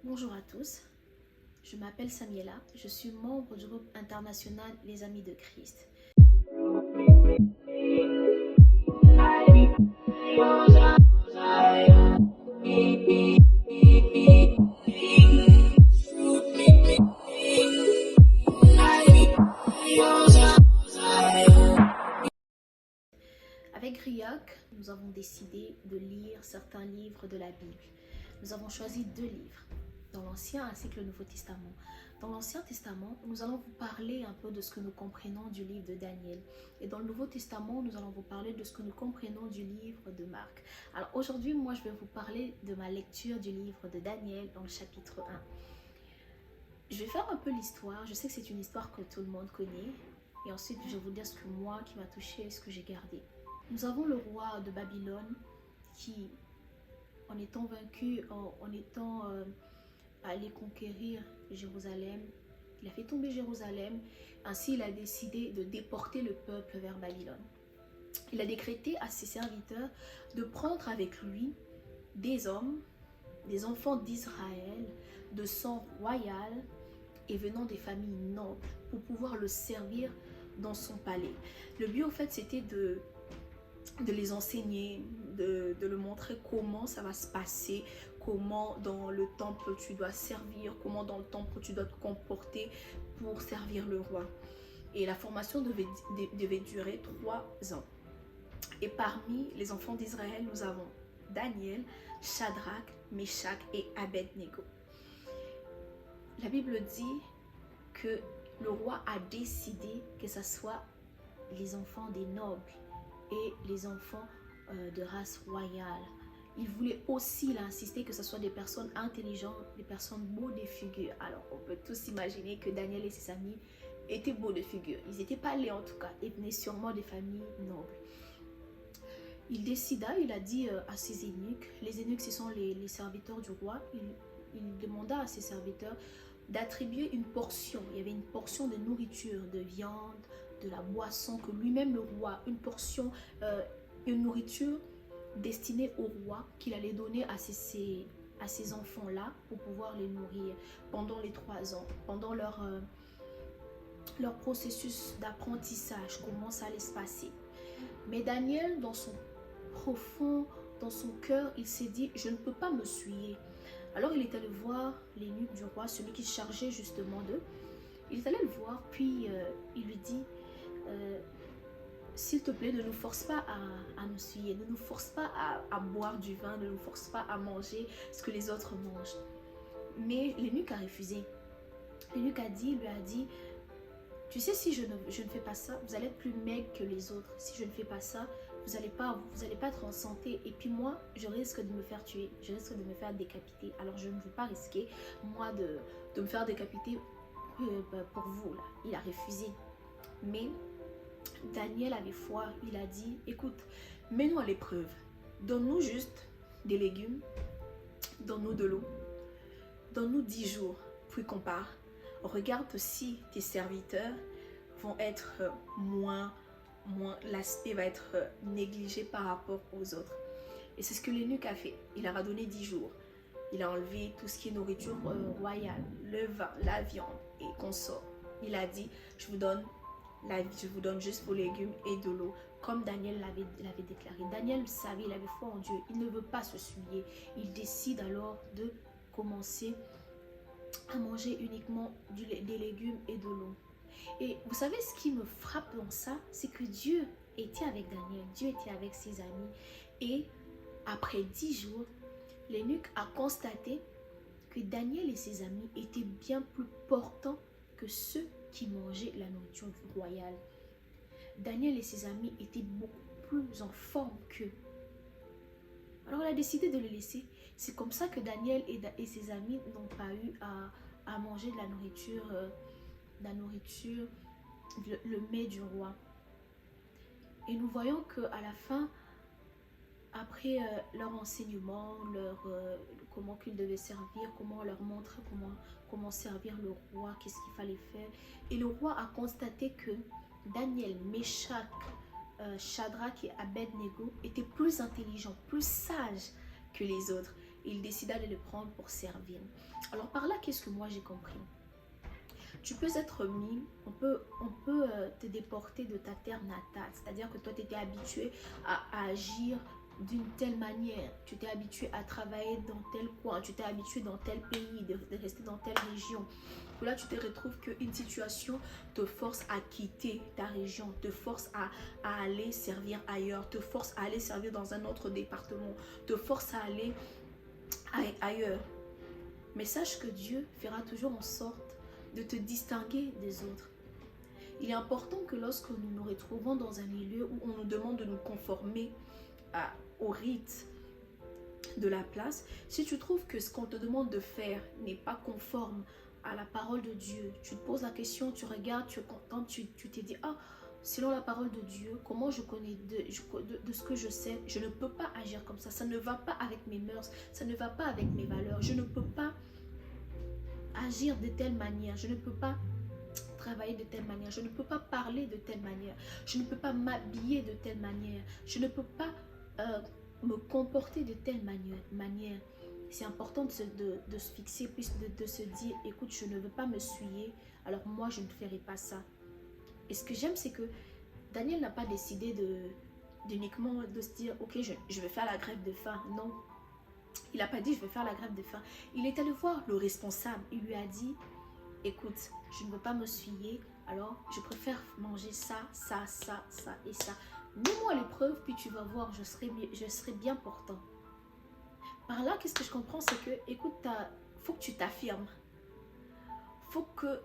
Bonjour à tous, je m'appelle Samiela, je suis membre du groupe international Les Amis de Christ. Avec Rioc, nous avons décidé de lire certains livres de la Bible. Nous avons choisi 2 livres, dans l'Ancien ainsi que le Nouveau Testament. Dans l'Ancien Testament, nous allons vous parler un peu de ce que nous comprenons du livre de Daniel. Et dans le Nouveau Testament, nous allons vous parler de ce que nous comprenons du livre de Marc. Alors aujourd'hui, moi, je vais vous parler de ma lecture du livre de Daniel dans le chapitre 1. Je vais faire un peu l'histoire. Je sais que c'est une histoire que tout le monde connaît. Et ensuite, je vais vous dire ce que moi, qui m'a touché et ce que j'ai gardé. Nous avons le roi de Babylone qui, en étant vaincu, en étant allé conquérir Jérusalem, il a fait tomber Jérusalem. Ainsi, il a décidé de déporter le peuple vers Babylone. Il a décrété à ses serviteurs de prendre avec lui des hommes, des enfants d'Israël, de sang royal et venant des familles nobles pour pouvoir le servir dans son palais. Le but, en fait, c'était de les enseigner, de le montrer comment ça va se passer, comment dans le temple tu dois servir, comment dans le temple tu dois te comporter pour servir le roi. Et la formation devait durer 3 ans. Et parmi les enfants d'Israël, nous avons Daniel, Shadrach, Meshach et Abednego. La Bible dit que le roi a décidé que ce soit les enfants des nobles et les enfants de race royale. Il voulait aussi, il a insisté que ce soit des personnes intelligentes, des personnes beaux de figure. Alors, on peut tous imaginer que Daniel et ses amis étaient beaux de figure. Ils n'étaient pas laits en tout cas, ils venaient sûrement des familles nobles. Il décida, il a dit à ses eunuques, les eunuques ce sont les serviteurs du roi, il demanda à ses serviteurs d'attribuer une portion. Il y avait une portion de nourriture, de viande, de la boisson que lui-même le roi, une portion, une nourriture destinée au roi qu'il allait donner à ces enfants-là pour pouvoir les nourrir pendant les 3 ans, pendant leur processus d'apprentissage, comment ça allait se passer. Mais Daniel, dans son profond, dans son cœur, il s'est dit, je ne peux pas me souiller. Alors il est allé voir l'eunuque du roi, celui qui se chargeait justement d'eux. Il est allé le voir, puis il lui dit, s'il te plaît, ne nous force pas à nous souiller, ne nous force pas à boire du vin, ne nous force pas à manger ce que les autres mangent. Mais l'eunuque a refusé. L'eunuque lui a dit, tu sais, si je ne fais pas ça, vous allez être plus maigre que les autres. Si je ne fais pas ça, vous allez pas être en santé. Et puis moi, je risque de me faire tuer, je risque de me faire décapiter. Alors je ne veux pas risquer, moi, de me faire décapiter pour vous. Là. Il a refusé. Mais Daniel avait foi, il a dit, écoute, mets-nous à l'épreuve. Donne-nous juste des légumes, donne-nous de l'eau, donne-nous 10 jours, puis qu'on part. Regarde si tes serviteurs vont être moins l'aspect va être négligé par rapport aux autres. Et c'est ce que l'eunuque a fait. Il leur a donné 10 jours. Il a enlevé tout ce qui est nourriture royale, le vin, la viande et consort. Il a dit, je vous donne juste vos légumes et de l'eau, comme Daniel l'avait déclaré. Daniel savait, il avait foi en Dieu. Il ne veut pas se souiller. Il décide alors de commencer à manger uniquement des légumes et de l'eau. Et vous savez ce qui me frappe dans ça, c'est que Dieu était avec Daniel, Dieu était avec ses amis. Et après 10 jours, l'eunuque a constaté que Daniel et ses amis étaient bien plus portants que ceux qui mangeaient la nourriture du royal. Daniel et ses amis étaient beaucoup plus en forme qu'eux. Alors il a décidé de le laisser. C'est comme ça que Daniel et ses amis n'ont pas eu à manger de la nourriture, le mets du roi. Et nous voyons qu'à la fin, après leur enseignement, comment qu'ils devaient servir, comment on leur montrait comment servir le roi, qu'est-ce qu'il fallait faire. Et le roi a constaté que Daniel, Meshach, Shadrach et Abednego étaient plus intelligents, plus sages que les autres. et il décida de le prendre pour servir. Alors par là, qu'est-ce que moi j'ai compris? Tu peux être mis, on peut te déporter de ta terre natale, c'est-à-dire que toi tu étais habitué à agir d'une telle manière, tu t'es habitué à travailler dans tel coin, tu t'es habitué dans tel pays, de rester dans telle région. Là, tu te retrouves qu'une situation te force à quitter ta région, te force à aller servir ailleurs, te force à aller servir dans un autre département, te force à aller ailleurs. Mais sache que Dieu fera toujours en sorte de te distinguer des autres. Il est important que lorsque nous nous retrouvons dans un milieu où on nous demande de nous conformer au rite de la place, si tu trouves que ce qu'on te demande de faire n'est pas conforme à la parole de Dieu, tu te poses la question, tu regardes, tu es content, tu te dis, ah, selon la parole de Dieu, comment je connais de ce que je sais, je ne peux pas agir comme ça ne va pas avec mes mœurs, ça ne va pas avec mes valeurs, je ne peux pas agir de telle manière, je ne peux pas travailler de telle manière, je ne peux pas parler de telle manière, je ne peux pas m'habiller de telle manière, je ne peux pas me comporter de telle manière. C'est important de se fixer, puis de se dire, écoute, je ne veux pas me souiller, alors moi je ne ferai pas ça. Et ce que j'aime, c'est que Daniel n'a pas décidé uniquement de se dire, ok, je vais faire la grève de faim. Non, il n'a pas dit, je vais faire la grève de faim. Il est allé voir le responsable, il lui a dit, écoute, je ne veux pas me souiller, alors je préfère manger ça, ça, ça, ça et ça. Mets-moi l'épreuve, puis tu vas voir, je serai bien portant. Par là, qu'est-ce que je comprends, c'est que, écoute, faut que tu t'affirmes. Faut que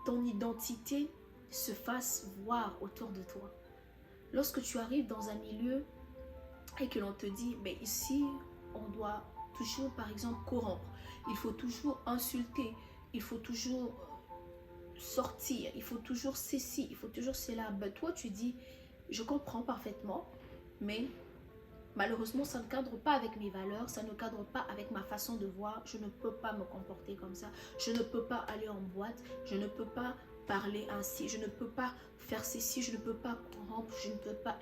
ton identité se fasse voir autour de toi. Lorsque tu arrives dans un milieu et que l'on te dit, mais ici, on doit toujours, par exemple, corrompre. Il faut toujours insulter. Il faut toujours sortir. Il faut toujours ceci. Il faut toujours cela. Ben, toi, tu dis, je comprends parfaitement, mais malheureusement, ça ne cadre pas avec mes valeurs, ça ne cadre pas avec ma façon de voir. Je ne peux pas me comporter comme ça. Je ne peux pas aller en boîte. Je ne peux pas parler ainsi. Je ne peux pas faire ceci. Je ne peux pas corrompre. Je ne peux pas.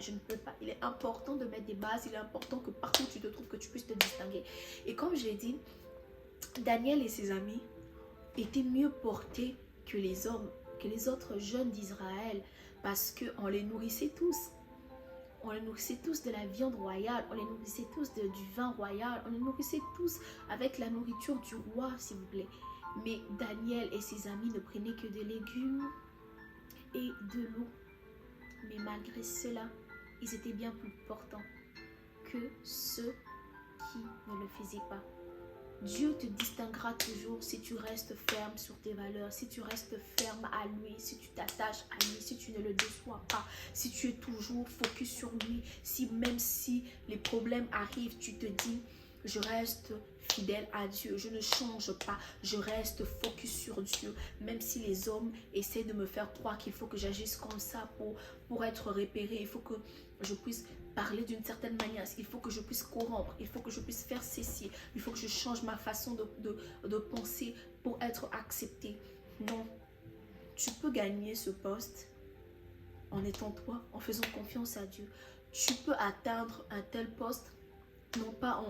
Il est important de mettre des bases. Il est important que partout où tu te trouves, que tu puisses te distinguer. Et comme je l'ai dit, Daniel et ses amis étaient mieux portés que les hommes, que les autres jeunes d'Israël, parce qu'on les nourrissait tous. On les nourrissait tous de la viande royale, on les nourrissait tous du vin royal, on les nourrissait tous avec la nourriture du roi, s'il vous plaît. Mais Daniel et ses amis ne prenaient que des légumes et de l'eau. Mais malgré cela, ils étaient bien plus portants que ceux qui ne le faisaient pas. Dieu te distinguera toujours si tu restes ferme sur tes valeurs, si tu restes ferme à lui, si tu t'attaches à lui, si tu ne le déçois pas, si tu es toujours focus sur lui, si même si les problèmes arrivent, tu te dis, je reste fidèle à Dieu, je ne change pas, je reste focus sur Dieu, même si les hommes essaient de me faire croire qu'il faut que j'agisse comme ça pour être repéré, il faut que je puisse parler d'une certaine manière, il faut que je puisse corrompre, il faut que je puisse faire ceci, il faut que je change ma façon de penser pour être accepté. Non, tu peux gagner ce poste en étant toi, en faisant confiance à Dieu. Tu peux atteindre un tel poste, non pas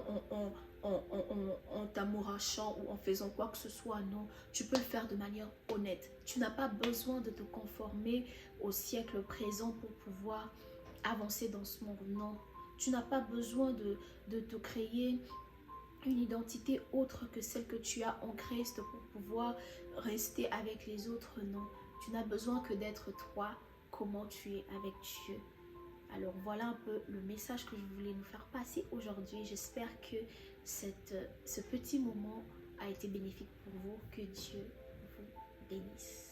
en t'amourachant ou en faisant quoi que ce soit, non. Tu peux le faire de manière honnête. Tu n'as pas besoin de te conformer au siècle présent pour pouvoir avancer dans ce monde, non. Tu n'as pas besoin de te créer une identité autre que celle que tu as en Christ pour pouvoir rester avec les autres, non. Tu n'as besoin que d'être toi, comment tu es avec Dieu. Alors voilà un peu le message que je voulais nous faire passer aujourd'hui. J'espère que ce petit moment a été bénéfique pour vous. Que Dieu vous bénisse.